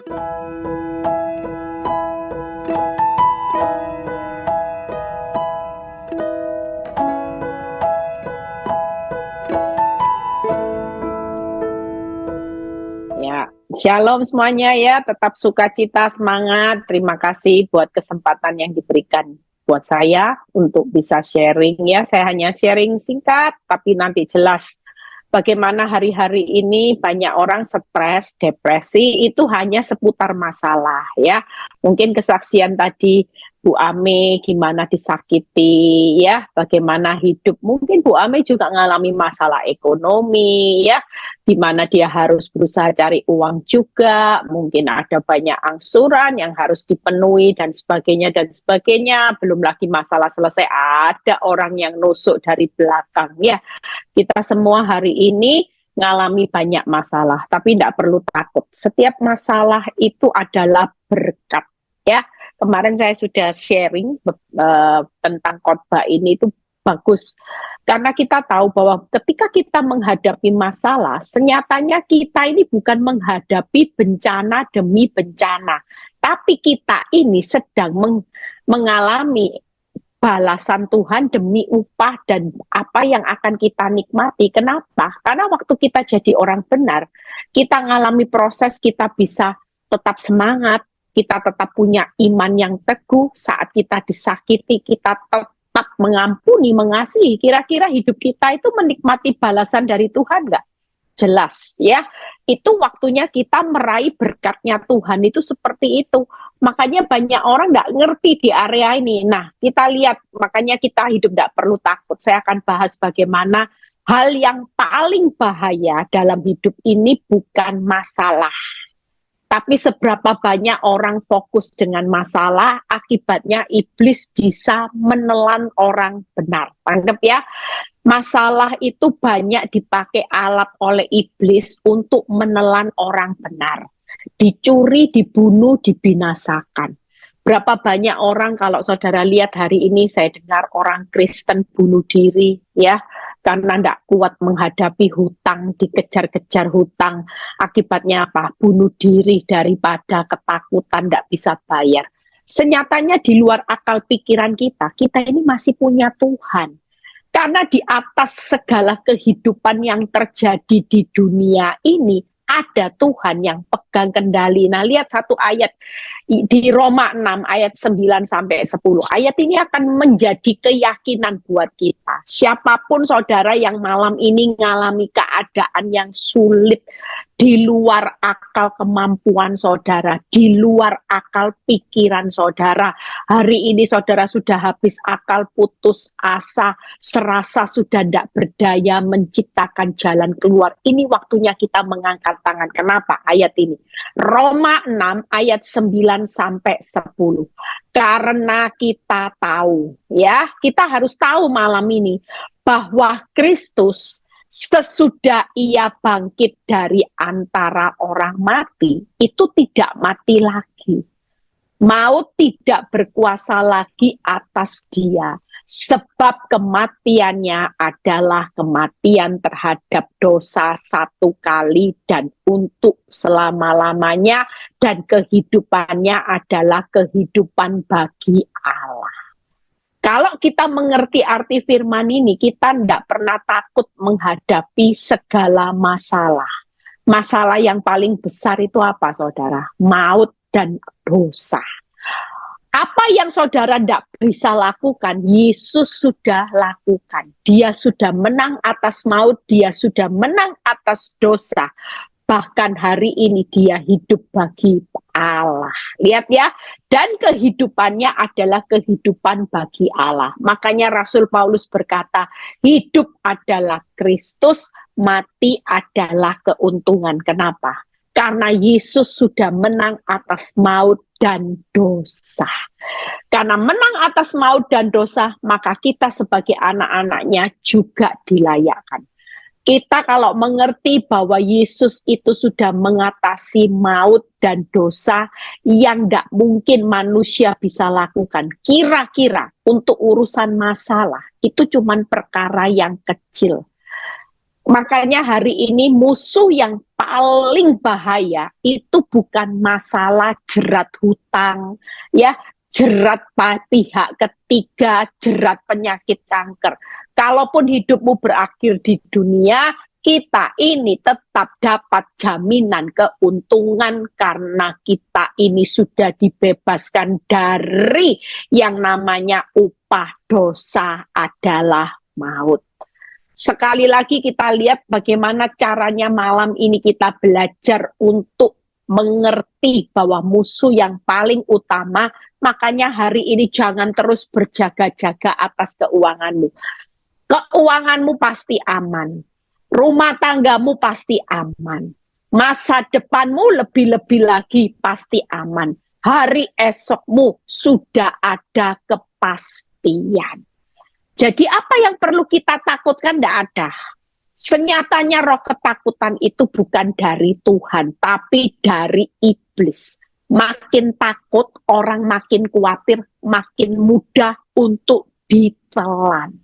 Ya, shalom semuanya ya, tetap sukacita, semangat. Terima kasih buat kesempatan yang diberikan buat saya untuk bisa sharing ya. Saya hanya sharing singkat, tapi nanti jelas bagaimana hari-hari ini banyak orang stres, depresi, itu hanya seputar masalah ya. Mungkin kesaksian tadi Bu Ame gimana disakiti ya, bagaimana hidup. Mungkin Bu Ame juga mengalami masalah ekonomi ya, di mana dia harus berusaha cari uang juga, mungkin ada banyak angsuran yang harus dipenuhi dan sebagainya, belum lagi masalah selesai, ada orang yang nusuk dari belakang ya. Kita semua hari ini ngalami banyak masalah, tapi tidak perlu takut. Setiap masalah itu adalah berkat ya. Kemarin saya sudah sharing tentang khotbah ini, itu bagus. Karena kita tahu bahwa ketika kita menghadapi masalah, senyatanya kita ini bukan menghadapi bencana demi bencana, tapi kita ini sedang mengalami balasan Tuhan demi upah dan apa yang akan kita nikmati. Kenapa? Karena waktu kita jadi orang benar, kita mengalami proses, kita bisa tetap semangat, kita tetap punya iman yang teguh. Saat kita disakiti, kita tetap mengampuni, mengasihi. Kira-kira hidup kita itu menikmati balasan dari Tuhan nggak? Jelas ya. Itu waktunya kita meraih berkatnya Tuhan, itu seperti itu. Makanya banyak orang nggak ngerti di area ini. Nah, kita lihat, makanya kita hidup nggak perlu takut. Saya akan bahas bagaimana hal yang paling bahaya dalam hidup ini bukan masalah, tapi seberapa banyak orang fokus dengan masalah, akibatnya iblis bisa menelan orang benar. Tangkap ya, masalah itu banyak dipakai alat oleh iblis untuk menelan orang benar. Dicuri, dibunuh, dibinasakan. Berapa banyak orang, kalau saudara lihat hari ini saya dengar orang Kristen bunuh diri ya, karena tidak kuat menghadapi hutang, dikejar-kejar hutang. Akibatnya apa? Bunuh diri daripada ketakutan tidak bisa bayar. Senyatanya di luar akal pikiran kita, kita ini masih punya Tuhan. Karena di atas segala kehidupan yang terjadi di dunia ini, ada Tuhan yang pegang kendali. Nah, lihat satu ayat di Roma 6 ayat 9 sampai 10. Ayat ini akan menjadi keyakinan buat kita. Siapapun saudara yang malam ini mengalami keadaan yang sulit, di luar akal kemampuan saudara, di luar akal pikiran saudara. Hari ini saudara sudah habis akal, putus asa, serasa sudah tidak berdaya menciptakan jalan keluar. Ini waktunya kita mengangkat tangan. Kenapa? Ayat ini. Roma 6 ayat 9 sampai 10. Karena kita tahu, ya, kita harus tahu malam ini bahwa Kristus sesudah ia bangkit dari antara orang mati, itu tidak mati lagi. Maut tidak berkuasa lagi atas dia, sebab kematiannya adalah kematian terhadap dosa satu kali dan untuk selama-lamanya, dan kehidupannya adalah kehidupan bagi Allah. Kalau kita mengerti arti firman ini, kita tidak pernah takut menghadapi segala masalah. Masalah yang paling besar itu apa, saudara? Maut dan dosa. Apa yang saudara tidak bisa lakukan, Yesus sudah lakukan. Dia sudah menang atas maut, dia sudah menang atas dosa. Bahkan hari ini dia hidup bagi Allah. Lihat ya, dan kehidupannya adalah kehidupan bagi Allah. Makanya Rasul Paulus berkata, hidup adalah Kristus, mati adalah keuntungan. Kenapa? Karena Yesus sudah menang atas maut dan dosa. Karena menang atas maut dan dosa, maka kita sebagai anak-anaknya juga dilayakkan. Kita kalau mengerti bahwa Yesus itu sudah mengatasi maut dan dosa yang tidak mungkin manusia bisa lakukan. Kira-kira untuk urusan masalah, itu cuma perkara yang kecil. Makanya hari ini musuh yang paling bahaya itu bukan masalah jerat hutang, ya, jerat pihak ketiga, jerat penyakit kanker. Kalaupun hidupmu berakhir di dunia, kita ini tetap dapat jaminan keuntungan karena kita ini sudah dibebaskan dari yang namanya upah dosa adalah maut. Sekali lagi kita lihat bagaimana caranya malam ini kita belajar untuk mengerti bahwa musuh yang paling utama, makanya hari ini jangan terus berjaga-jaga atas keuanganmu. Keuanganmu pasti aman, rumah tanggamu pasti aman, masa depanmu lebih-lebih lagi pasti aman, hari esokmu sudah ada kepastian. Jadi apa yang perlu kita takutkan? Tidak ada. Senyatanya roh ketakutan itu bukan dari Tuhan, tapi dari iblis. Makin takut, orang makin khawatir, makin mudah untuk ditelan.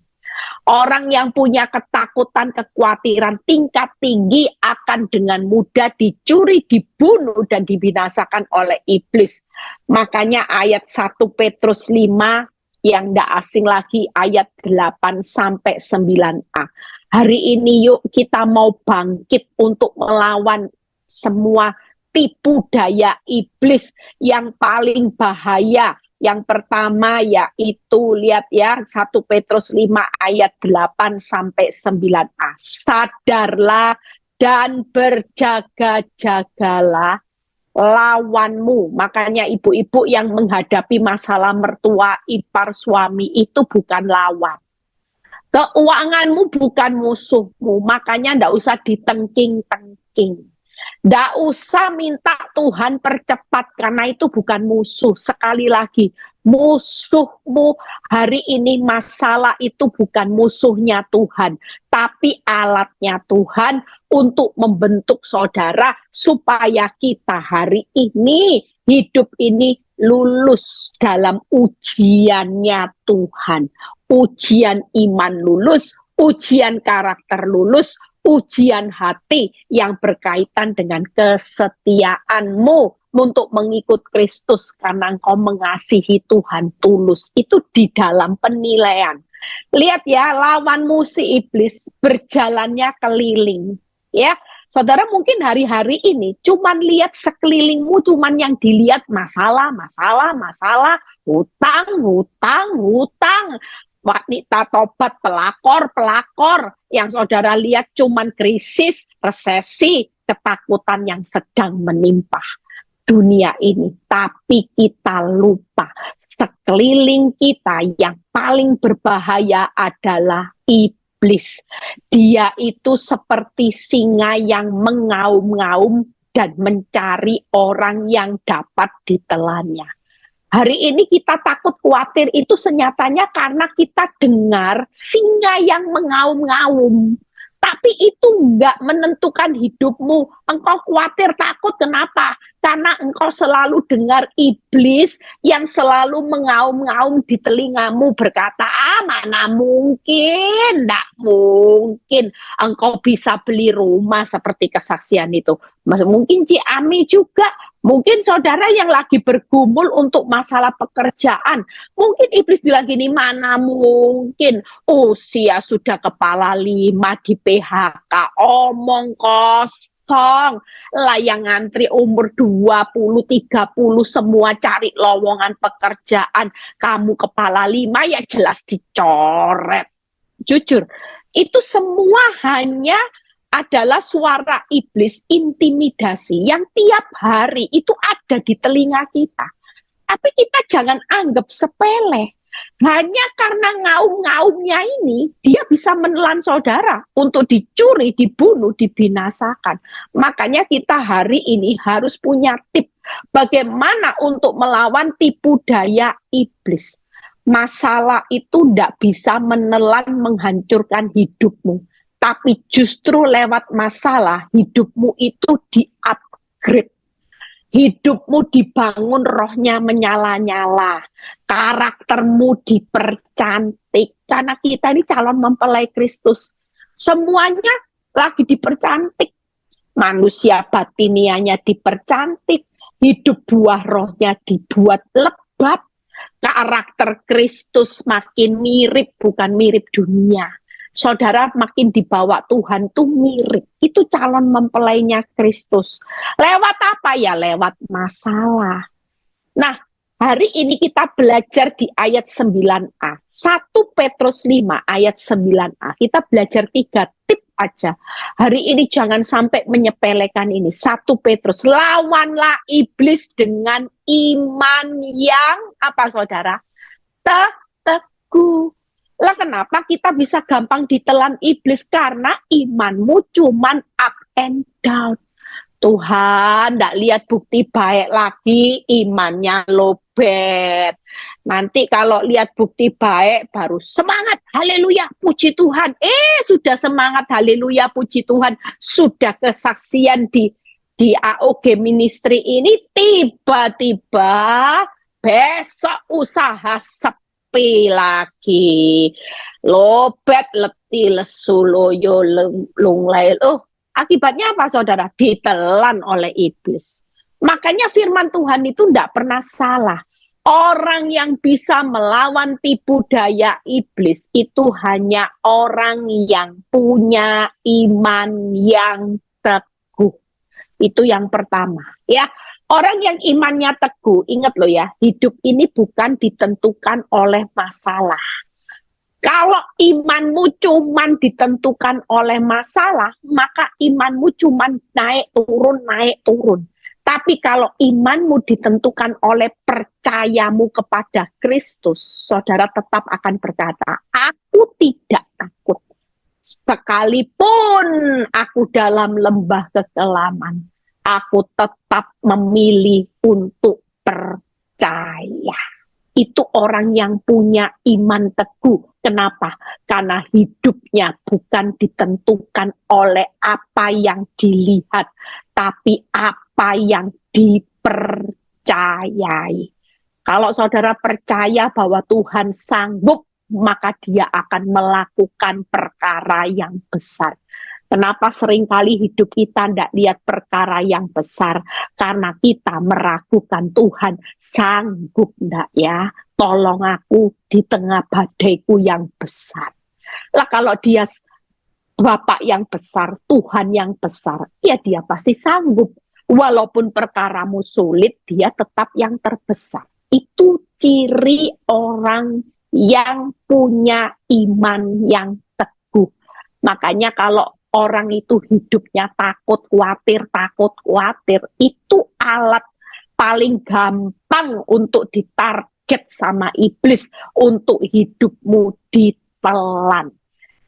Orang yang punya ketakutan, kekhawatiran tingkat tinggi akan dengan mudah dicuri, dibunuh, dan dibinasakan oleh iblis. Makanya ayat 1 Petrus 5 yang tidak asing lagi, ayat 8-9a. Hari ini yuk kita mau bangkit untuk melawan semua tipu daya iblis yang paling bahaya. Yang pertama yaitu, lihat ya, 1 Petrus 5 ayat 8-9a. Sadarlah dan berjaga-jagalah lawanmu. Makanya ibu-ibu yang menghadapi masalah mertua, ipar, suami itu bukan lawan. Keuanganmu bukan musuhmu, makanya ndak usah ditengking-tengking. Ndak usah minta Tuhan percepat, karena itu bukan musuh. Sekali lagi, musuhmu hari ini, masalah itu bukan musuhnya Tuhan, tapi alatnya Tuhan untuk membentuk saudara supaya kita hari ini, hidup ini lulus dalam ujiannya Tuhan. Ujian iman lulus, ujian karakter lulus, ujian hati yang berkaitan dengan kesetiaanmu untuk mengikut Kristus karena engkau mengasihi Tuhan tulus. Itu di dalam penilaian. Lihat ya, lawanmu si iblis berjalannya keliling. Ya, saudara mungkin hari-hari ini cuman lihat sekelilingmu, cuman yang dilihat masalah, hutang. Wanita tobat, pelakor, yang saudara lihat cuman krisis, resesi, ketakutan yang sedang menimpa dunia ini. Tapi kita lupa, sekeliling kita yang paling berbahaya adalah iblis. Dia itu seperti singa yang mengaum-ngaum dan mencari orang yang dapat ditelannya. Hari ini kita takut, khawatir itu senyatanya karena kita dengar singa yang mengaum-ngaum. Tapi itu enggak menentukan hidupmu. Engkau khawatir, takut, kenapa? Karena engkau selalu dengar iblis yang selalu mengaum-ngaum di telingamu berkata, mana mungkin, enggak mungkin engkau bisa beli rumah seperti kesaksian itu. Mungkin Ciami juga. Mungkin saudara yang lagi bergumul untuk masalah pekerjaan, mungkin iblis bilang gini, mana mungkin usia sudah kepala 5 di PHK, omong kosong, lah yang ngantri umur 20, 30 semua cari lowongan pekerjaan, kamu kepala 5 ya jelas dicoret. Jujur, itu semua hanya adalah suara iblis, intimidasi yang tiap hari itu ada di telinga kita. Tapi kita jangan anggap sepele. Hanya karena ngaum-ngaumnya ini, dia bisa menelan saudara untuk dicuri, dibunuh, dibinasakan. Makanya kita hari ini harus punya tip bagaimana untuk melawan tipu daya iblis. Masalah itu tidak bisa menelan, menghancurkan hidupmu. Tapi justru lewat masalah, hidupmu itu di-upgrade. Hidupmu dibangun, rohnya menyala-nyala. Karaktermu dipercantik. Karena kita ini calon mempelai Kristus. Semuanya lagi dipercantik. Manusia batinianya dipercantik, hidup buah rohnya dibuat lebat, karakter Kristus makin mirip, bukan mirip dunia. Saudara, makin dibawa Tuhan tuh mirip. Itu calon mempelainya Kristus. Lewat apa ya? Lewat masalah. Nah, hari ini kita belajar di ayat 9a. 1 Petrus 5 ayat 9a. Kita belajar 3 tip aja. Hari ini jangan sampai menyepelekan ini. 1 Petrus, lawanlah iblis dengan iman yang apa saudara? Teguh. Lah kenapa kita bisa gampang ditelan iblis? Karena imanmu cuman up and down. Tuhan tidak lihat bukti baik lagi, imannya lobet. Nanti kalau lihat bukti baik baru semangat, haleluya, puji Tuhan. Sudah semangat, haleluya, puji Tuhan. Sudah kesaksian di AOG Ministry ini, tiba-tiba besok usaha sepi lagi. Lobet, letih, lesu, loyo, lunglai. Akibatnya apa saudara? Ditelan oleh iblis. Makanya firman Tuhan itu tidak pernah salah. Orang yang bisa melawan tipu daya iblis itu hanya orang yang punya iman yang teguh. Itu yang pertama. Ya, orang yang imannya teguh, ingat loh ya, hidup ini bukan ditentukan oleh masalah. Kalau imanmu cuman ditentukan oleh masalah, maka imanmu cuman naik turun. Tapi kalau imanmu ditentukan oleh percayamu kepada Kristus, saudara tetap akan berkata, aku tidak takut. Sekalipun aku dalam lembah kekelaman, aku tetap memilih untuk percaya. Itu orang yang punya iman teguh. Kenapa? Karena hidupnya bukan ditentukan oleh apa yang dilihat, tapi apa yang dipercayai. Kalau saudara percaya bahwa Tuhan sanggup, maka dia akan melakukan perkara yang besar. Kenapa seringkali hidup kita tidak lihat perkara yang besar? Karena kita meragukan Tuhan, sanggup enggak ya? Tolong aku di tengah badaiku yang besar. Lah kalau dia Bapak yang besar, Tuhan yang besar, ya dia pasti sanggup. Walaupun perkaramu sulit, dia tetap yang terbesar. Itu ciri orang yang punya iman yang teguh. Makanya kalau orang itu hidupnya takut khawatir, itu alat paling gampang untuk ditarget sama iblis, untuk hidupmu ditelan.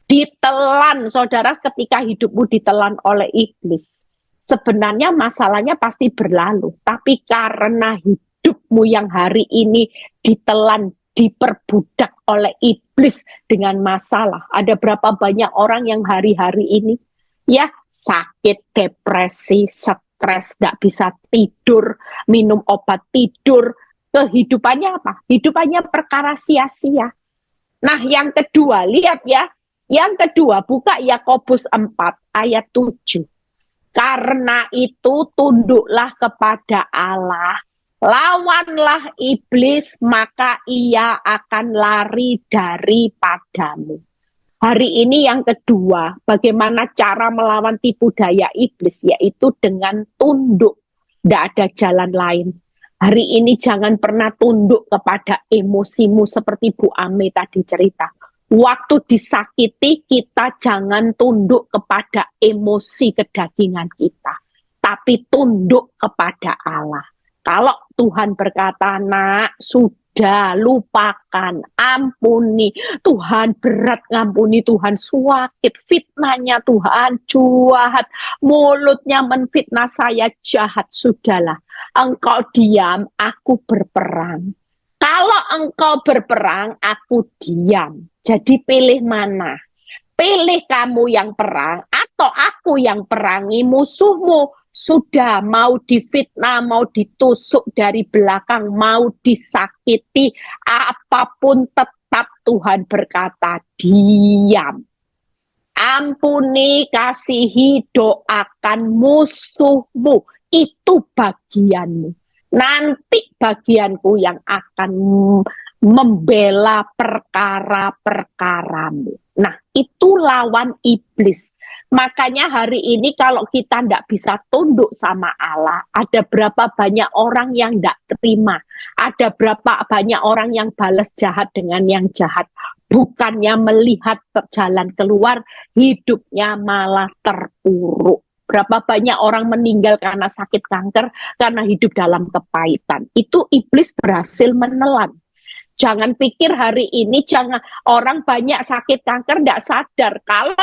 Ditelan, saudara, ketika hidupmu ditelan oleh iblis, sebenarnya masalahnya pasti berlalu, tapi karena hidupmu yang hari ini ditelan, diperbudak oleh iblis dengan masalah. Ada berapa banyak orang yang hari-hari ini ya sakit, depresi, stres, tidak bisa tidur, minum obat tidur. Kehidupannya apa? Hidupannya perkara sia-sia. Nah, yang kedua, lihat ya. Yang kedua, buka Yakobus 4 ayat 7. Karena itu tunduklah kepada Allah, lawanlah iblis, maka ia akan lari daripadamu. Hari ini yang kedua, bagaimana cara melawan tipu daya iblis, yaitu dengan tunduk. Tidak ada jalan lain. Hari ini jangan pernah tunduk kepada emosimu seperti Bu Ame tadi cerita. Waktu disakiti, kita jangan tunduk kepada emosi kedagingan kita, tapi tunduk kepada Allah. Kalau Tuhan berkata, nak, sudah lupakan, ampuni, Tuhan berat ngampuni, Tuhan suakit, fitnahnya Tuhan jahat, mulutnya menfitnah saya jahat, sudahlah, engkau diam, aku berperang. Kalau engkau berperang, aku diam. Jadi pilih mana? Pilih kamu yang perang atau aku yang perangi musuhmu. Sudah mau difitnah, mau ditusuk dari belakang, mau disakiti, apapun tetap Tuhan berkata diam. Ampuni, kasihi, doakan musuhmu. Itu bagianmu. Nanti bagianku yang akan membela perkara-perkaramu. Nah, itu lawan iblis. Makanya hari ini kalau kita tidak bisa tunduk sama Allah, ada berapa banyak orang yang tidak terima. Ada berapa banyak orang yang balas jahat dengan yang jahat. Bukannya melihat jalan keluar, hidupnya malah terpuruk. Berapa banyak orang meninggal karena sakit kanker, karena hidup dalam kepahitan. Itu iblis berhasil menelan. Jangan pikir hari ini orang banyak sakit kanker tidak sadar. Kalau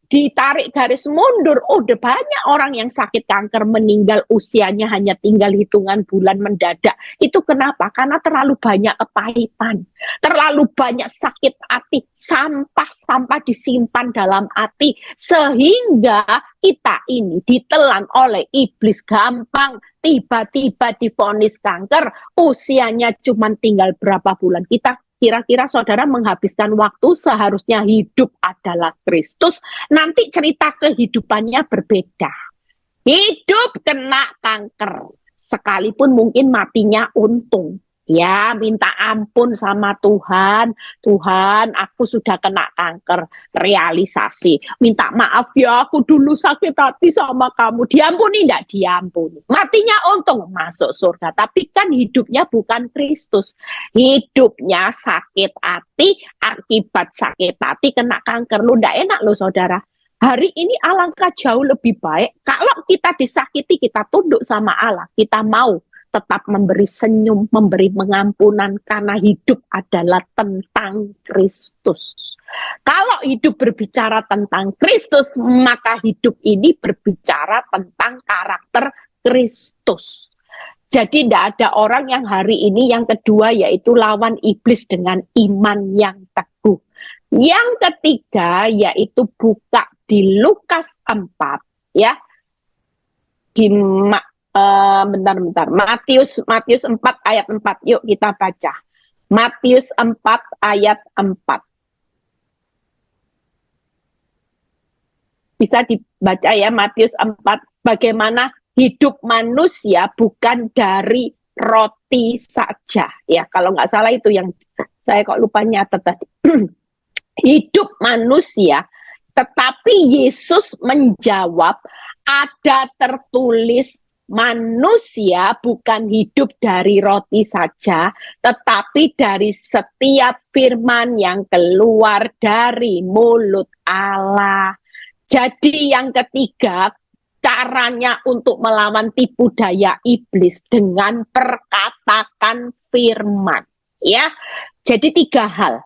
ditarik garis mundur, udah banyak orang yang sakit kanker meninggal usianya hanya tinggal hitungan bulan mendadak. Itu kenapa? Karena terlalu banyak kepahitan, terlalu banyak sakit hati, sampah-sampah disimpan dalam hati, sehingga kita ini ditelan oleh iblis gampang. Tiba-tiba divonis kanker, usianya cuma tinggal berapa bulan. Kira-kira saudara menghabiskan waktu, seharusnya hidup adalah Kristus, nanti cerita kehidupannya berbeda. Hidup kena kanker, sekalipun mungkin matinya untung. Ya, minta ampun sama Tuhan. Tuhan, aku sudah kena kanker. Realisasi. Minta maaf ya, aku dulu sakit hati sama kamu. Diampuni enggak? Diampuni. Matinya untung, masuk surga. Tapi kan hidupnya bukan Kristus. Hidupnya sakit hati, akibat sakit hati kena kanker. Lu enggak enak loh saudara. Hari ini alangkah jauh lebih baik kalau kita disakiti, kita tunduk sama Allah. Kita mau tetap memberi senyum, memberi pengampunan, karena hidup adalah tentang Kristus. Kalau hidup berbicara tentang Kristus, maka hidup ini berbicara tentang karakter Kristus. Jadi tidak ada orang yang hari ini yang kedua yaitu lawan iblis dengan iman yang teguh. Yang ketiga yaitu buka di Lukas 4 ya. Di bentar. Matius 4 ayat 4. Yuk kita baca. Matius 4 ayat 4. Bisa dibaca ya, Matius 4. Bagaimana hidup manusia bukan dari roti saja. Ya, kalau nggak salah itu yang saya kok lupa nyatet tadi. Hidup manusia, tetapi Yesus menjawab, ada tertulis, manusia bukan hidup dari roti saja, tetapi dari setiap firman yang keluar dari mulut Allah. Jadi yang ketiga, caranya untuk melawan tipu daya iblis dengan perkatakan firman. Ya, jadi 3 hal.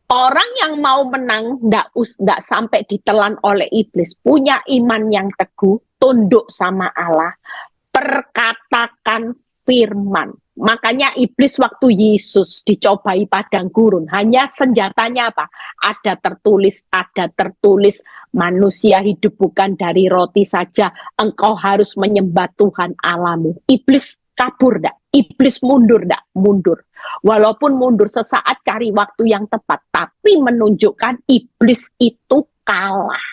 Orang yang mau menang nggak sampai ditelan oleh iblis, punya iman yang teguh, tunduk sama Allah, perkatakan firman. Makanya iblis waktu Yesus dicobai padang gurun, hanya senjatanya apa? Ada tertulis, manusia hidup bukan dari roti saja, engkau harus menyembah Tuhan Allahmu. Iblis kabur enggak? Iblis mundur enggak? Mundur. Walaupun mundur sesaat cari waktu yang tepat, tapi menunjukkan iblis itu kalah.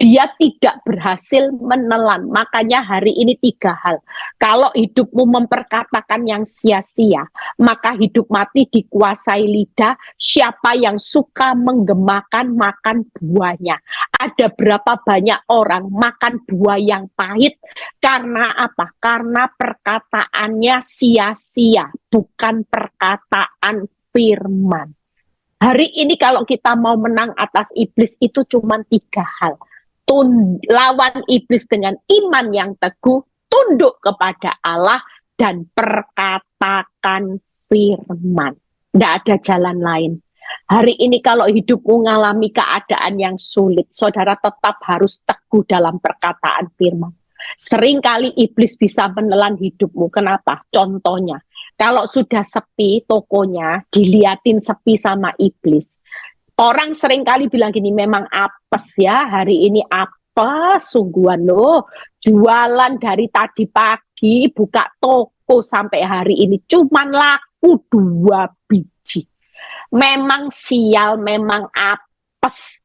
Dia tidak berhasil menelan. Makanya hari ini 3 hal. Kalau hidupmu memperkatakan yang sia-sia, maka hidup mati dikuasai lidah. Siapa yang suka menggemakan, makan buahnya. Ada berapa banyak orang makan buah yang pahit. Karena apa? Karena perkataannya sia-sia, bukan perkataan firman. Hari ini kalau kita mau menang atas iblis itu cuma 3 hal. Lawan iblis dengan iman yang teguh, tunduk kepada Allah, dan perkatakan firman. Tidak ada jalan lain. Hari ini kalau hidupmu mengalami keadaan yang sulit, saudara tetap harus teguh dalam perkataan firman. Seringkali iblis bisa menelan hidupmu. Kenapa? Contohnya, kalau sudah sepi tokonya, diliatin sepi sama iblis. Orang seringkali bilang gini, memang apes ya, hari ini apes, sungguhan loh. Jualan dari tadi pagi, buka toko sampai hari ini, cuman laku 2 biji. Memang sial, memang apes.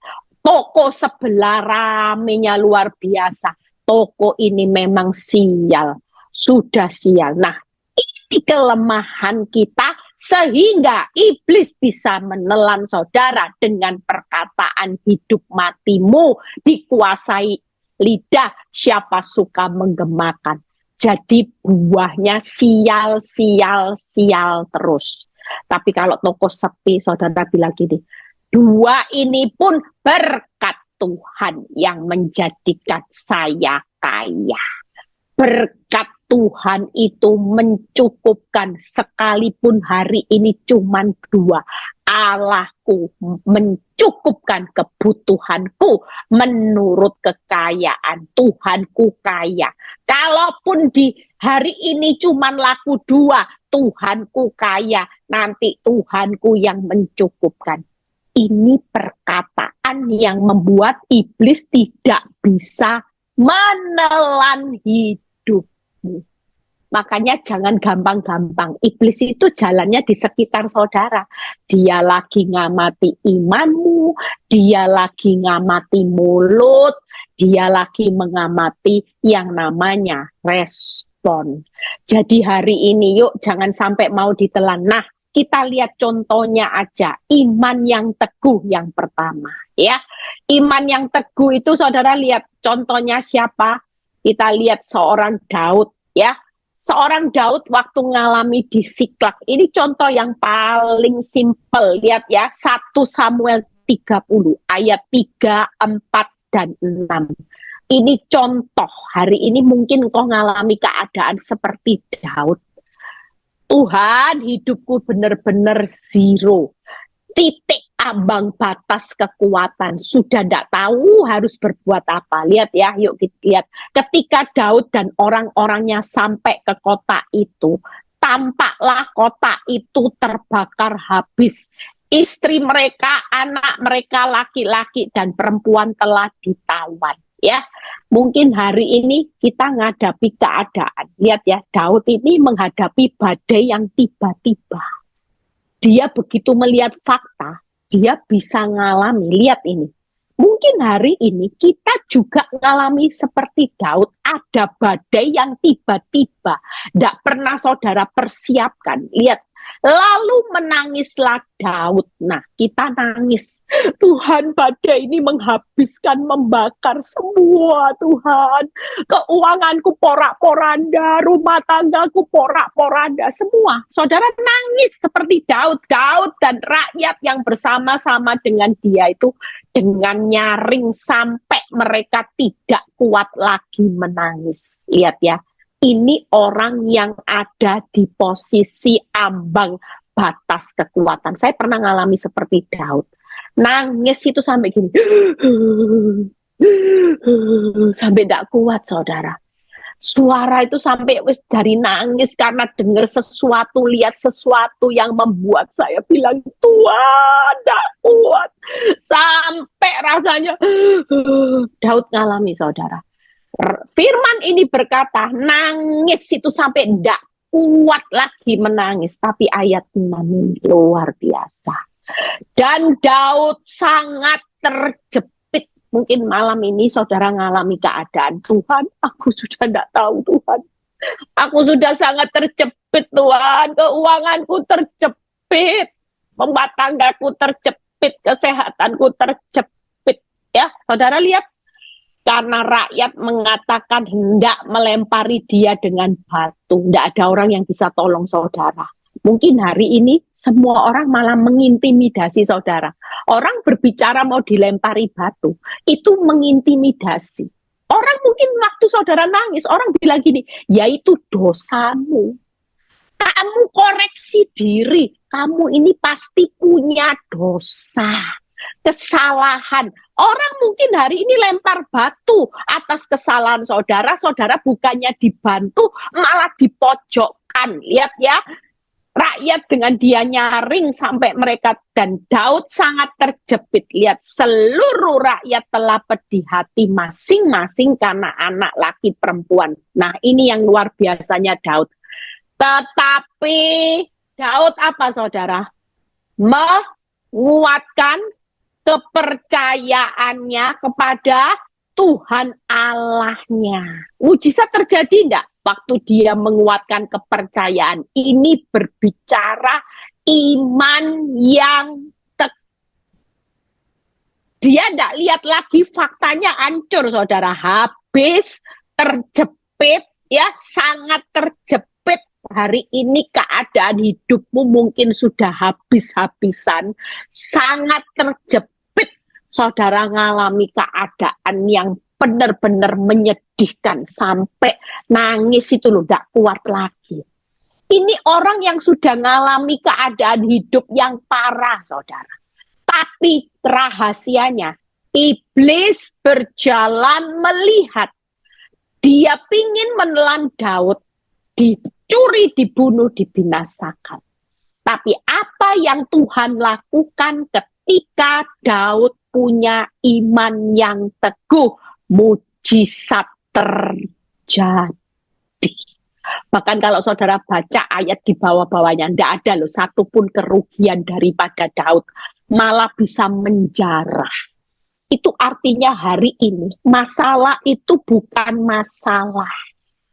Toko sebelah ramenya luar biasa. Toko ini memang sial, sudah sial. Nah, ini kelemahan kita sehingga iblis bisa menelan saudara dengan perkataan hidup matimu dikuasai lidah siapa suka menggemakan. Jadi buahnya sial, sial, sial terus. Tapi kalau toko sepi, saudara bilang gini, dua ini pun berkat Tuhan yang menjadikan saya kaya. Berkat Tuhan itu mencukupkan, sekalipun hari ini cuma dua. Allahku mencukupkan kebutuhanku menurut kekayaan Tuhanku kaya. Kalaupun di hari ini cuma laku dua, Tuhanku kaya, nanti Tuhanku yang mencukupkan. Ini perkataan yang membuat iblis tidak bisa menelan hidupmu. Makanya jangan gampang-gampang. Iblis itu jalannya di sekitar saudara. Dia lagi ngamati imanmu, dia lagi ngamati mulut, dia lagi mengamati yang namanya respon. Jadi hari ini yuk jangan sampai mau ditelan. Nah, kita lihat contohnya aja, iman yang teguh yang pertama, ya. Iman yang teguh itu saudara lihat contohnya siapa? Kita lihat seorang Daud, ya. Seorang Daud waktu ngalami di Siklak, ini contoh yang paling simpel, lihat ya, 1 Samuel 30 ayat 3, 4, dan 6. Ini contoh, hari ini mungkin kau ngalami keadaan seperti Daud. Tuhan, hidupku benar-benar zero. Titik ambang batas kekuatan. Sudah tidak tahu harus berbuat apa. Lihat ya, yuk kita lihat. Ketika Daud dan orang-orangnya sampai ke kota itu, tampaklah kota itu terbakar habis. Istri mereka, anak mereka, laki-laki dan perempuan telah ditawan. Ya, mungkin hari ini kita menghadapi keadaan. Lihat ya, Daud ini menghadapi badai yang tiba-tiba. Dia begitu melihat fakta, dia bisa ngalami. Lihat ini. Mungkin hari ini kita juga ngalami seperti Daud, ada badai yang tiba-tiba. Tidak pernah saudara persiapkan. Lihat. Lalu menangislah Daud. Nah, kita nangis. Tuhan, badai ini menghabiskan, membakar semua, Tuhan. Keuanganku porak-poranda, rumah tanggaku porak-poranda, semua. Saudara nangis seperti Daud. Daud dan rakyat yang bersama-sama dengan dia itu dengan nyaring sampai mereka tidak kuat lagi menangis. Lihat ya. Ini orang yang ada di posisi ambang batas kekuatan. Saya pernah ngalami seperti Daud. Nangis itu sampai gini. Sampai tidak kuat, saudara. Suara itu sampai dari nangis karena dengar sesuatu, lihat sesuatu yang membuat saya bilang, Tuhan, tidak kuat. Sampai rasanya Daud ngalami, saudara. Firman ini berkata, nangis itu sampai tidak kuat lagi menangis. Tapi ayat 6 ini luar biasa. Dan Daud sangat terjepit. Mungkin malam ini saudara mengalami keadaan, Tuhan, aku sudah tidak tahu, Tuhan. Aku sudah sangat terjepit, Tuhan. Keuanganku terjepit. Rumah tanggaku terjepit. Kesehatanku terjepit. Ya, saudara lihat. Karena rakyat mengatakan hendak melempari dia dengan batu. Tidak ada orang yang bisa tolong saudara. Mungkin hari ini semua orang malah mengintimidasi saudara. Orang berbicara mau dilempari batu. Itu mengintimidasi. Orang mungkin waktu saudara nangis, orang bilang gini, ya itu dosamu. Kamu koreksi diri. Kamu ini pasti punya dosa. Kesalahan. Orang mungkin hari ini lempar batu atas kesalahan saudara. Saudara bukannya dibantu, malah dipojokkan. Lihat ya, rakyat dengan dia nyaring sampai mereka. Dan Daud sangat terjepit. Lihat, seluruh rakyat telah pedih hati masing-masing karena anak laki perempuan. Nah, ini yang luar biasanya Daud. Tetapi Daud apa saudara? Menguatkan kepercayaannya kepada Tuhan Allahnya. Mujizat terjadi enggak? Waktu dia menguatkan kepercayaan. Ini berbicara iman yang dia enggak lihat lagi faktanya hancur, saudara. Habis, terjepit, ya, sangat terjepit. Hari ini keadaan hidupmu mungkin sudah habis-habisan, sangat terjepit. Saudara ngalami keadaan yang benar-benar menyedihkan, sampai nangis itu loh, gak kuat lagi. Ini orang yang sudah ngalami keadaan hidup yang parah, saudara. Tapi rahasianya, iblis berjalan melihat. Dia pingin menelan Daud, dicuri, dibunuh, dibinasakan. Tapi apa yang Tuhan lakukan ketika Daud punya iman yang teguh? Mujizat terjadi. Bahkan kalau saudara baca ayat di bawah-bawahnya, tidak ada loh satupun kerugian daripada Daud. Malah bisa menjarah. Itu artinya hari ini, masalah itu bukan masalah.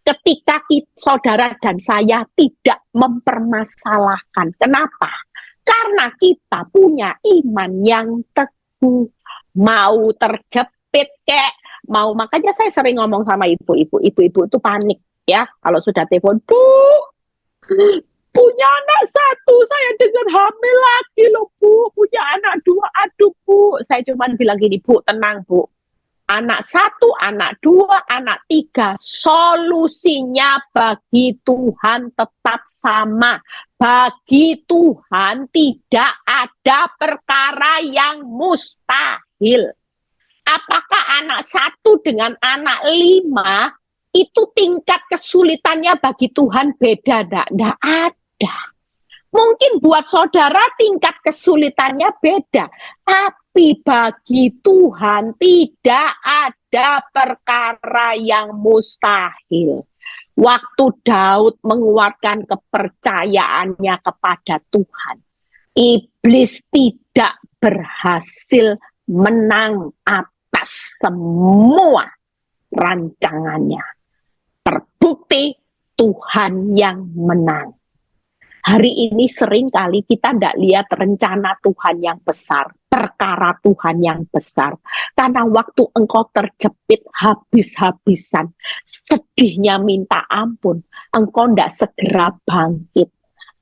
Ketika saudara dan saya tidak mempermasalahkan. Kenapa? Karena kita punya iman yang teguh. Mau terjepit kek, makanya saya sering ngomong sama ibu-ibu itu panik ya. Kalau sudah telepon, Bu, punya anak satu, saya dengar hamil lagi loh Bu, punya anak dua, aduh Bu. Saya cuma bilang gini, Bu, tenang Bu. Anak satu, anak dua, anak tiga, solusinya bagi Tuhan tetap sama. Bagi Tuhan tidak ada perkara yang mustahil. Apakah anak satu dengan anak 5 itu tingkat kesulitannya bagi Tuhan beda? Tidak ada. Mungkin buat saudara tingkat kesulitannya beda, tapi bagi Tuhan tidak ada perkara yang mustahil. Waktu Daud menguatkan kepercayaannya kepada Tuhan, iblis tidak berhasil menang atas semua rancangannya. Terbukti Tuhan yang menang. Hari ini sering kali kita tidak lihat rencana Tuhan yang besar, perkara Tuhan yang besar. Karena waktu engkau terjepit habis-habisan, sedihnya minta ampun, engkau tidak segera bangkit.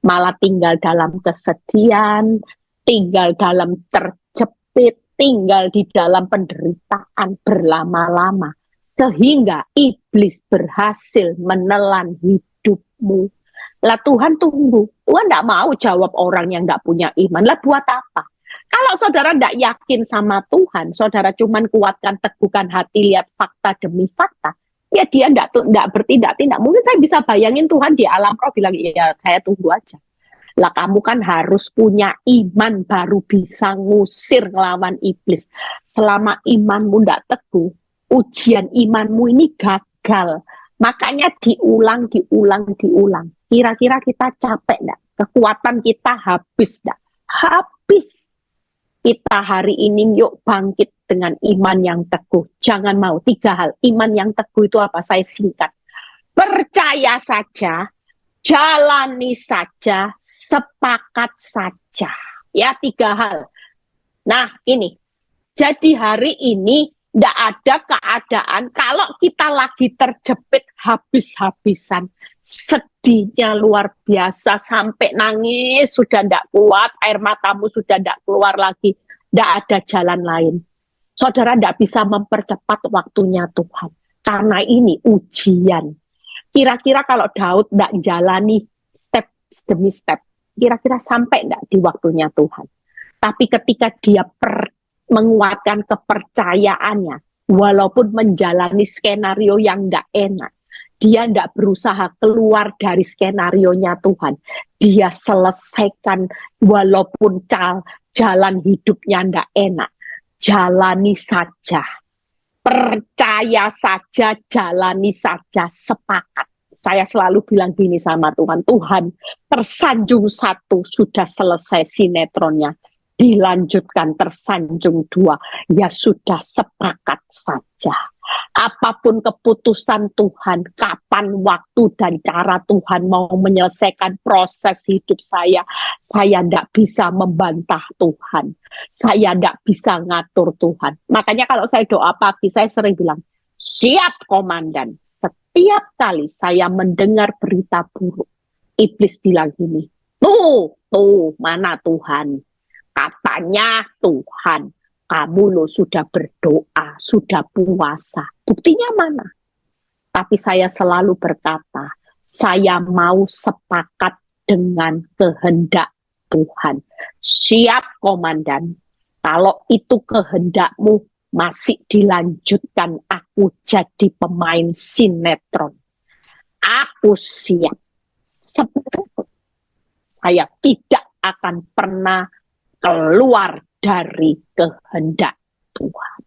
Malah tinggal dalam kesedihan, tinggal dalam terjepit, tinggal di dalam penderitaan berlama-lama. Sehingga iblis berhasil menelan hidupmu. Lah Tuhan tunggu, Tuhan tidak mau jawab orang yang tidak punya iman. Lah buat apa? Kalau saudara tidak yakin sama Tuhan, saudara cuma kuatkan, teguhkan hati, lihat fakta demi fakta, ya dia tidak bertindak-tindak. Mungkin saya bisa bayangin Tuhan di alam roh bilang, ya saya tunggu aja. Lah kamu kan harus punya iman baru bisa ngusir ngelawan iblis. Selama imanmu tidak teguh, ujian imanmu ini gagal. Makanya diulang. Kira-kira kita capek enggak? Kekuatan kita habis enggak? Habis. Kita hari ini yuk bangkit dengan iman yang teguh. Jangan mau 3 hal. Iman yang teguh itu apa? Saya singkat. Percaya saja, jalani saja, sepakat saja. Ya, 3 hal. Nah, ini. Jadi hari ini tidak ada keadaan kalau kita lagi terjepit habis-habisan, sedihnya luar biasa sampai nangis sudah tidak kuat, air matamu sudah tidak keluar lagi, tidak ada jalan lain. Saudara tidak bisa mempercepat waktunya Tuhan karena ini ujian. Kira-kira kalau Daud tidak jalani step demi step, kira-kira sampai tidak di waktunya Tuhan. Tapi ketika dia menguatkan kepercayaannya, walaupun menjalani skenario yang tidak enak, dia tidak berusaha keluar dari skenario-nya Tuhan. Dia selesaikan walaupun jalan hidupnya tidak enak. Jalani saja. Percaya saja, jalani saja, sepakat. Saya selalu bilang gini sama Tuhan, Tuhan tersanjung 1 sudah selesai sinetronnya. dilanjutkan tersanjung dua. Ya sudah, sepakat saja. Apapun keputusan Tuhan, kapan waktu dan cara Tuhan mau menyelesaikan proses hidup saya tidak bisa membantah Tuhan. Saya tidak bisa ngatur Tuhan. Makanya kalau saya doa pagi, saya sering bilang, siap komandan. Setiap kali saya mendengar berita buruk, iblis bilang gini, tuh, mana Tuhan? Katanya Tuhan, kamu loh sudah berdoa, sudah puasa. Buktinya mana? Tapi saya selalu berkata, saya mau sepakat dengan kehendak Tuhan. Siap komandan, kalau itu kehendakmu masih dilanjutkan, aku jadi pemain sinetron. Aku siap. Saya tidak akan pernah keluar dari kehendak Tuhan.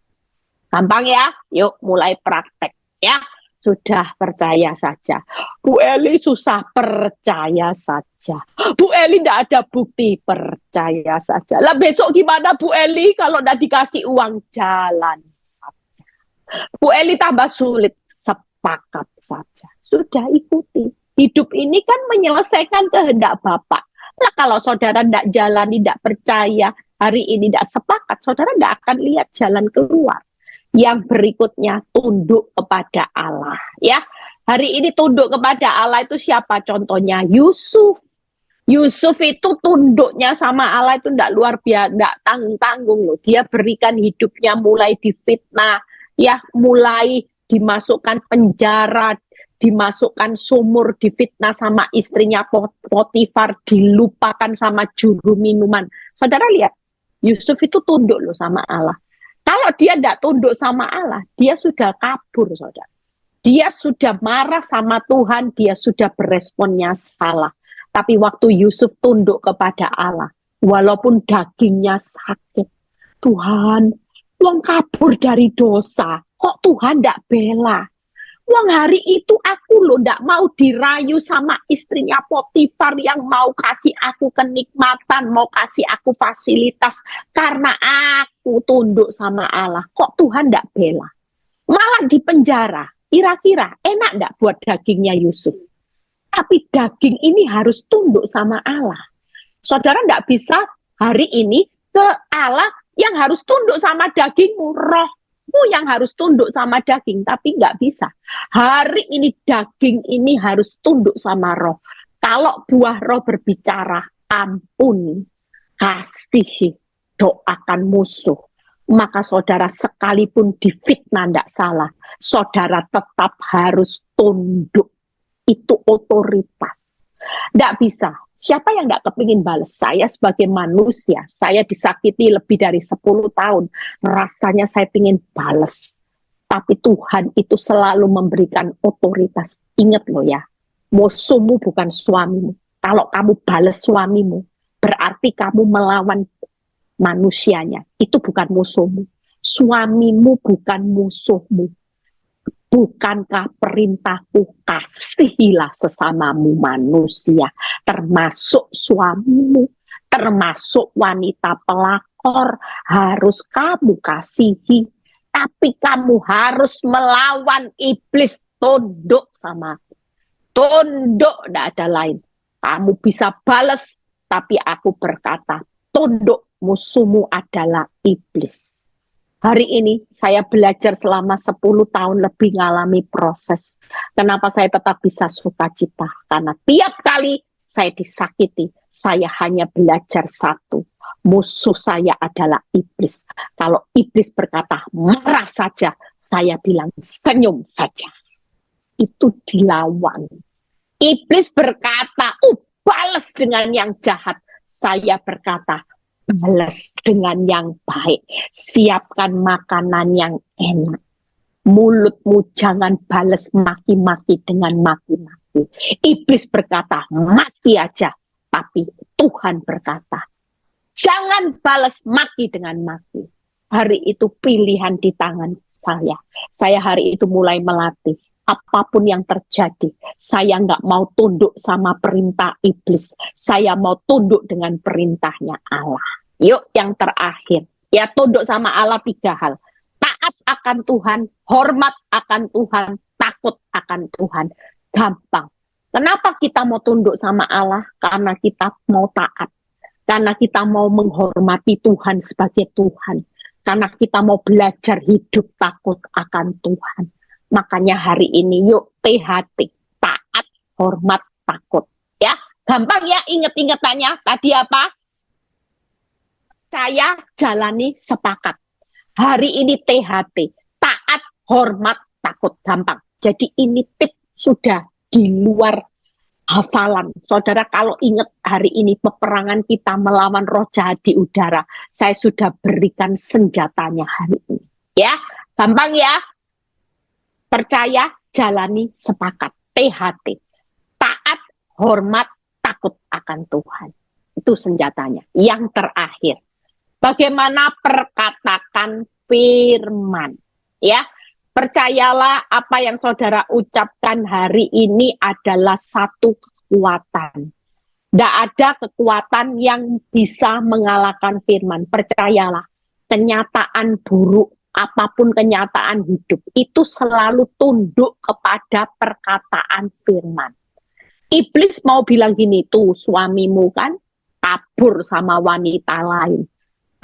Gampang ya? Yuk mulai praktek ya. Sudah, percaya saja. Bu Eli susah, percaya saja. Bu Eli tidak ada bukti, percaya saja. Lah besok gimana Bu Eli kalau tidak dikasih uang? Jalan saja. Bu Eli tambah sulit, sepakat saja. Sudah, ikuti. Hidup ini kan menyelesaikan kehendak Bapak. Lah kalau saudara tidak jalan, tidak percaya, hari ini tidak sepakat, saudara tidak akan lihat jalan keluar. Yang berikutnya, tunduk kepada Allah. Ya, hari ini tunduk kepada Allah itu siapa? Contohnya Yusuf. Yusuf itu tunduknya sama Allah itu tidak luar biasa, tidak tanggung-tanggung loh. Dia berikan hidupnya mulai difitnah, ya, mulai dimasukkan penjara, dimasukkan sumur, difitnah sama istrinya Potifar, dilupakan sama juru minuman. Saudara lihat, Yusuf itu tunduk loh sama Allah. Kalau dia tidak tunduk sama Allah, dia sudah kabur, saudara. Dia sudah marah sama Tuhan, dia sudah beresponnya salah. Tapi waktu Yusuf tunduk kepada Allah, walaupun dagingnya sakit, Tuhan, wong kabur dari dosa, kok Tuhan tidak bela? Wong hari itu aku loh tidak mau dirayu sama istrinya Potifar yang mau kasih aku kenikmatan, mau kasih aku fasilitas karena aku tunduk sama Allah. Kok Tuhan tidak bela? Malah di penjara. Kira-kira enak tidak buat dagingnya Yusuf? Tapi daging ini harus tunduk sama Allah. Saudara tidak bisa hari ini ke Allah yang harus tunduk sama dagingmu, roh yang harus tunduk sama daging, tapi nggak bisa. Hari ini daging ini harus tunduk sama roh. Kalau buah roh berbicara, ampuni, kasihi, doakan musuh, maka saudara sekalipun difitnah tidak salah, saudara tetap harus tunduk. Itu otoritas. Tidak bisa. Siapa yang tidak kepingin balas? Saya sebagai manusia, saya disakiti lebih dari 10 tahun. Rasanya saya ingin balas. Tapi Tuhan itu selalu memberikan otoritas. Ingat loh ya, musuhmu bukan suamimu. Kalau kamu balas suamimu, berarti kamu melawan manusianya. Itu bukan musuhmu. Suamimu bukan musuhmu. Bukankah perintahku, kasihilah sesamamu manusia, termasuk suamimu, termasuk wanita pelakor, harus kamu kasihi. Tapi kamu harus melawan iblis, tunduk sama aku. Tunduk, tidak ada lain. Kamu bisa balas, tapi aku berkata, tunduk, musuhmu adalah iblis. Hari ini saya belajar selama 10 tahun lebih mengalami proses. Kenapa saya tetap bisa sukacita? Karena tiap kali saya disakiti, saya hanya belajar satu. Musuh saya adalah iblis. Kalau iblis berkata, marah saja, saya bilang senyum saja. Itu dilawan. Iblis berkata, balas dengan yang jahat. Saya berkata, balas dengan yang baik. Siapkan makanan yang enak. Mulutmu jangan balas maki-maki dengan maki-maki. Iblis berkata, mati aja. Tapi Tuhan berkata, jangan balas maki dengan maki. Hari itu pilihan di tangan saya. Saya hari itu mulai melatih. Apapun yang terjadi, saya nggak mau tunduk sama perintah iblis. Saya mau tunduk dengan perintahnya Allah. Yuk yang terakhir. Ya tunduk sama Allah 3 hal. Taat akan Tuhan, hormat akan Tuhan, takut akan Tuhan. Gampang. Kenapa kita mau tunduk sama Allah? Karena kita mau taat. Karena kita mau menghormati Tuhan sebagai Tuhan. Karena kita mau belajar hidup takut akan Tuhan. Makanya hari ini yuk THT. Taat, hormat, takut. Ya, gampang ya inget-ingetannya. Tadi apa? Saya jalani sepakat. Hari ini THT. Taat, hormat, takut. Gampang. Jadi ini tip sudah di luar hafalan. Saudara kalau ingat hari ini peperangan kita melawan roh jahat di udara, saya sudah berikan senjatanya hari ini. Ya, gampang ya. Percaya, jalani, sepakat. THT. Taat, hormat, takut akan Tuhan. Itu senjatanya. Yang terakhir, bagaimana perkatakan firman. Ya, percayalah apa yang saudara ucapkan hari ini adalah satu kekuatan. Tidak ada kekuatan yang bisa mengalahkan firman. Percayalah, kenyataan buruk, apapun kenyataan hidup, itu selalu tunduk kepada perkataan firman. Iblis mau bilang gini, tuh suamimu kan kabur sama wanita lain.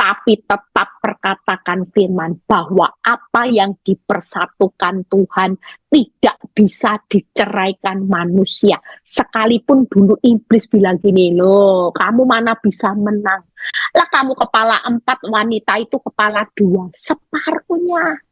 Tapi tetap perkatakan firman bahwa apa yang dipersatukan Tuhan tidak bisa diceraikan manusia. Sekalipun dulu iblis bilang gini, loh kamu mana bisa menang. Lah kamu kepala 4, wanita itu kepala 2. Separuhnya.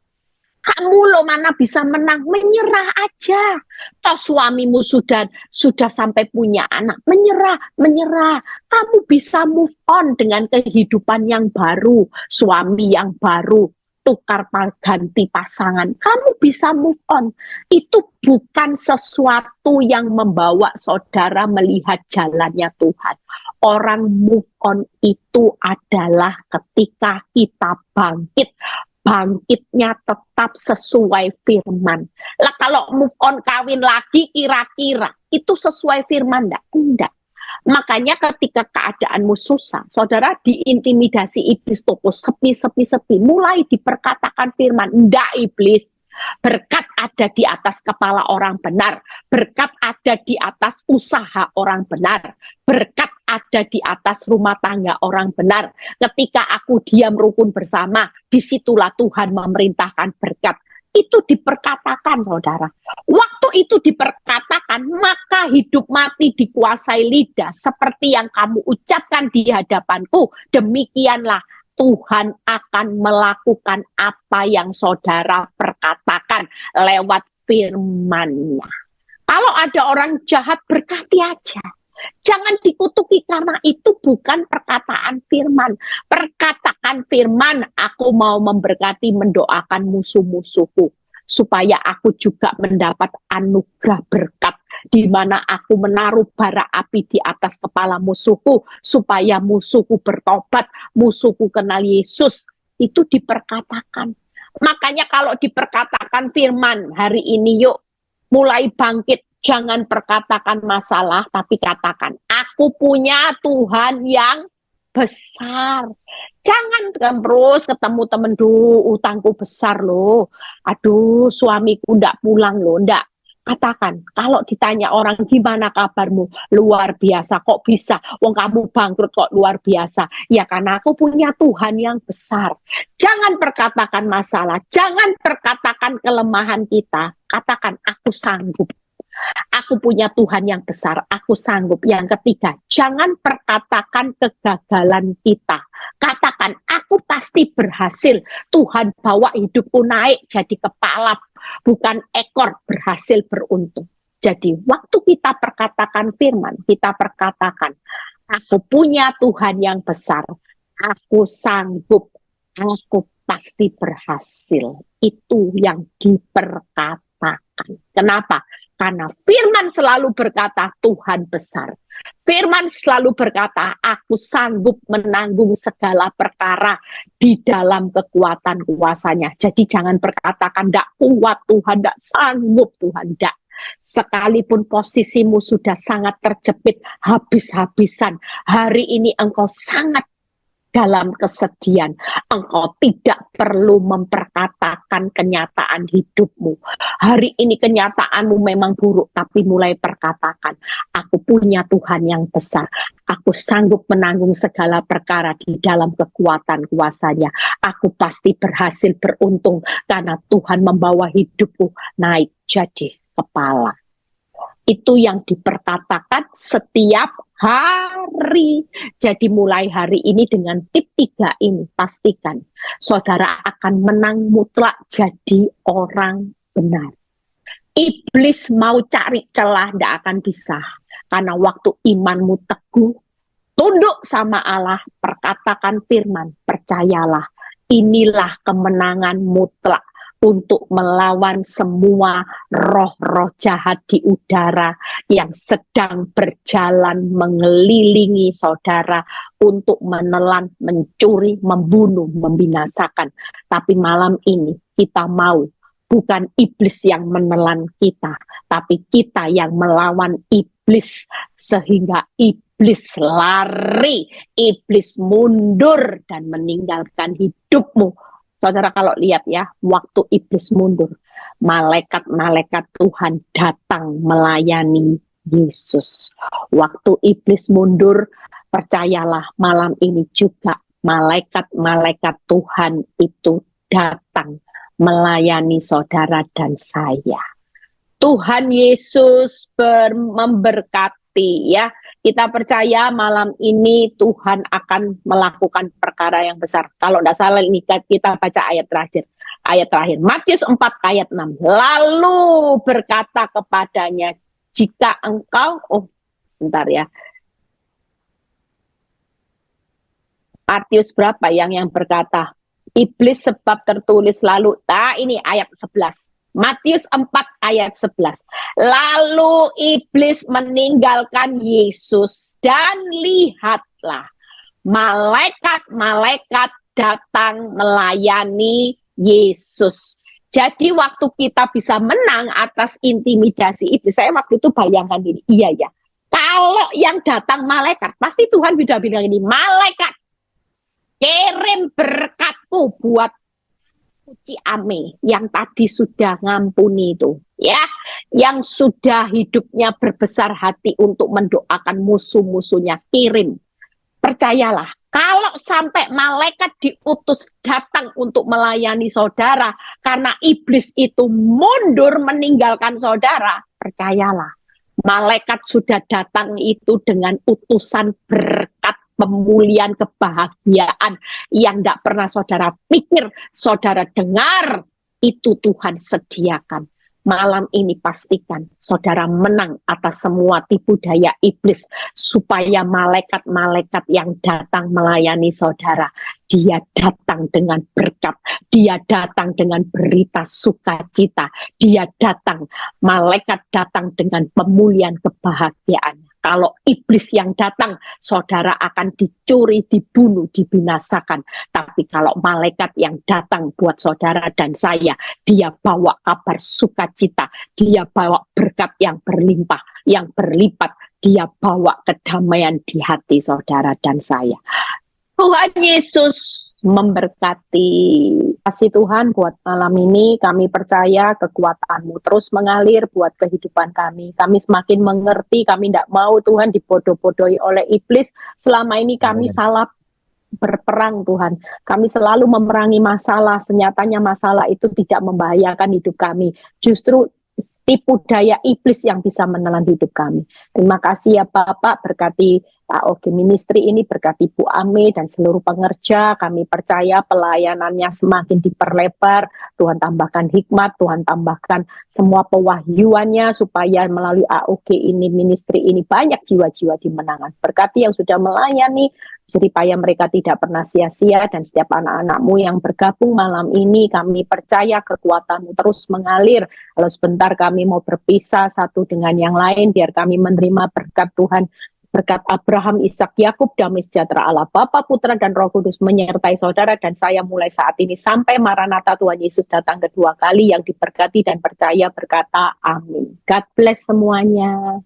Kamu lo mana bisa menang, menyerah aja. Toh suamimu sudah sampai punya anak, menyerah. Kamu bisa move on dengan kehidupan yang baru, suami yang baru, tukar ganti pasangan. Kamu bisa move on. Itu bukan sesuatu yang membawa saudara melihat jalannya Tuhan. Orang move on itu adalah ketika kita bangkit. Bangkitnya tetap sesuai firman. Lah kalau move on kawin lagi kira-kira itu sesuai firman enggak? Enggak. Makanya ketika keadaanmu susah, saudara diintimidasi iblis toko sepi, mulai diperkatakan firman, enggak iblis. Berkat ada di atas kepala orang benar, berkat ada di atas usaha orang benar, berkat ada di atas rumah tangga orang benar. Ketika aku diam rukun bersama, disitulah Tuhan memerintahkan berkat. Itu diperkatakan, saudara. Waktu itu diperkatakan, maka hidup mati dikuasai lidah. Seperti yang kamu ucapkan di hadapanku, demikianlah Tuhan akan melakukan apa yang saudara perkatakan lewat firman-Nya. Kalau ada orang jahat, berkati aja. Jangan dikutuki karena itu bukan perkataan firman. Perkataan firman, aku mau memberkati, mendoakan musuh-musuhku. Supaya aku juga mendapat anugerah berkat. Di mana aku menaruh bara api di atas kepala musuhku. Supaya musuhku bertobat, musuhku kenal Yesus. Itu diperkatakan. Makanya kalau diperkatakan firman hari ini yuk mulai bangkit. Jangan perkatakan masalah, tapi katakan, aku punya Tuhan yang besar. Jangan terus ketemu temen, utangku besar loh. Aduh, suamiku ndak pulang loh, ndak. Katakan, kalau ditanya orang gimana kabarmu, luar biasa, kok bisa? Wong kamu bangkrut kok luar biasa. Ya karena aku punya Tuhan yang besar. Jangan perkatakan masalah, jangan perkatakan kelemahan kita. Katakan, aku sanggup. Aku punya Tuhan yang besar, aku sanggup. Yang ketiga, jangan perkatakan kegagalan kita. Katakan, aku pasti berhasil. Tuhan bawa hidupku naik jadi kepala, bukan ekor, berhasil beruntung. Jadi waktu kita perkatakan firman, kita perkatakan, aku punya Tuhan yang besar, aku sanggup, aku pasti berhasil. Itu yang diperkatakan. Kenapa? Karena firman selalu berkata Tuhan besar. Firman selalu berkata aku sanggup menanggung segala perkara di dalam kekuatan kuasanya. Jadi jangan perkatakan tidak kuat Tuhan, tidak sanggup Tuhan, tidak. Sekalipun posisimu sudah sangat terjepit, habis-habisan. Hari ini engkau sangat dalam kesedihan. Engkau tidak perlu memperkatakan kenyataan hidupmu. Hari ini kenyataanmu memang buruk, tapi mulai perkatakan, aku punya Tuhan yang besar. Aku sanggup menanggung segala perkara di dalam kekuatan kuasa-Nya. Aku pasti berhasil beruntung karena Tuhan membawa hidupku naik jadi kepala. Itu yang diperkatakan setiap hari. Jadi mulai hari ini dengan tip 3 ini, pastikan saudara akan menang mutlak jadi orang benar. Iblis mau cari celah, tidak akan bisa. Karena waktu imanmu teguh, tunduk sama Allah, perkatakan firman, percayalah. Inilah kemenangan mutlak untuk melawan semua roh-roh jahat di udara yang sedang berjalan mengelilingi saudara untuk menelan, mencuri, membunuh, membinasakan. Tapi malam ini kita mau bukan iblis yang menelan kita, tapi kita yang melawan iblis sehingga iblis lari, iblis mundur dan meninggalkan hidupmu. Saudara kalau lihat ya, waktu iblis mundur, malaikat-malaikat Tuhan datang melayani Yesus. Waktu iblis mundur, percayalah malam ini juga malaikat-malaikat Tuhan itu datang melayani saudara dan saya. Tuhan Yesus memberkati ya. Kita percaya malam ini Tuhan akan melakukan perkara yang besar. Kalau tidak salah ini kita baca ayat terakhir. Ayat terakhir, Matius 4 ayat 6. Lalu berkata kepadanya, jika engkau, bentar ya. Matius berapa yang berkata? Iblis sebab tertulis lalu. Ini ayat 11. Matius 4 ayat 11. Lalu iblis meninggalkan Yesus dan lihatlah malaikat-malaikat datang melayani Yesus. Jadi waktu kita bisa menang atas intimidasi iblis, saya waktu itu bayangkan ini, iya ya. Kalau yang datang malaikat, pasti Tuhan sudah bilang ini, malaikat kirim berkatku buat Ame yang tadi sudah ngampuni itu ya, yang sudah hidupnya berbesar hati untuk mendoakan musuh-musuhnya, kirim. Percayalah, kalau sampai malaikat diutus datang untuk melayani saudara karena iblis itu mundur meninggalkan saudara, percayalah, malaikat sudah datang itu dengan utusan berkat, pemulihan, kebahagiaan yang tidak pernah saudara pikir, saudara dengar, itu Tuhan sediakan. Malam ini pastikan saudara menang atas semua tipu daya iblis, supaya malaikat-malaikat yang datang melayani saudara, dia datang dengan berkat, dia datang dengan berita sukacita, dia datang, malaikat datang dengan pemulihan kebahagiaan. Kalau iblis yang datang, saudara akan dicuri, dibunuh, dibinasakan. Tapi kalau malaikat yang datang buat saudara dan saya, dia bawa kabar sukacita, dia bawa berkat yang berlimpah, yang berlipat, dia bawa kedamaian di hati saudara dan saya. Tuhan Yesus memberkati. Kasih Tuhan buat malam ini, kami percaya kekuatan-Mu terus mengalir buat kehidupan kami. Kami semakin mengerti, kami tidak mau Tuhan dibodoh-bodohi oleh iblis. Selama ini kami salah berperang Tuhan. Kami selalu memerangi masalah, senyatanya masalah itu tidak membahayakan hidup kami. Justru tipu daya iblis yang bisa menelan hidup kami. Terima kasih ya Bapak, berkati AOG Ministry ini, berkati Bu Ame dan seluruh pengerja. Kami percaya pelayanannya semakin diperlebar. Tuhan tambahkan hikmat, Tuhan tambahkan semua pewahyuannya supaya melalui AOG ini, ministry ini, banyak jiwa-jiwa dimenangkan. Berkati yang sudah melayani, supaya mereka tidak pernah sia-sia, dan setiap anak-anak-Mu yang bergabung malam ini, kami percaya kekuatan-Mu terus mengalir. Kalau sebentar kami mau berpisah satu dengan yang lain, biar kami menerima berkat Tuhan, berkat Abraham, Ishak, Yakub, damai sejahtera Allah Bapa, Putra, dan Roh Kudus menyertai saudara dan saya mulai saat ini sampai Maranatha Tuhan Yesus datang kedua kali, yang diberkati dan percaya berkata amin. God bless semuanya.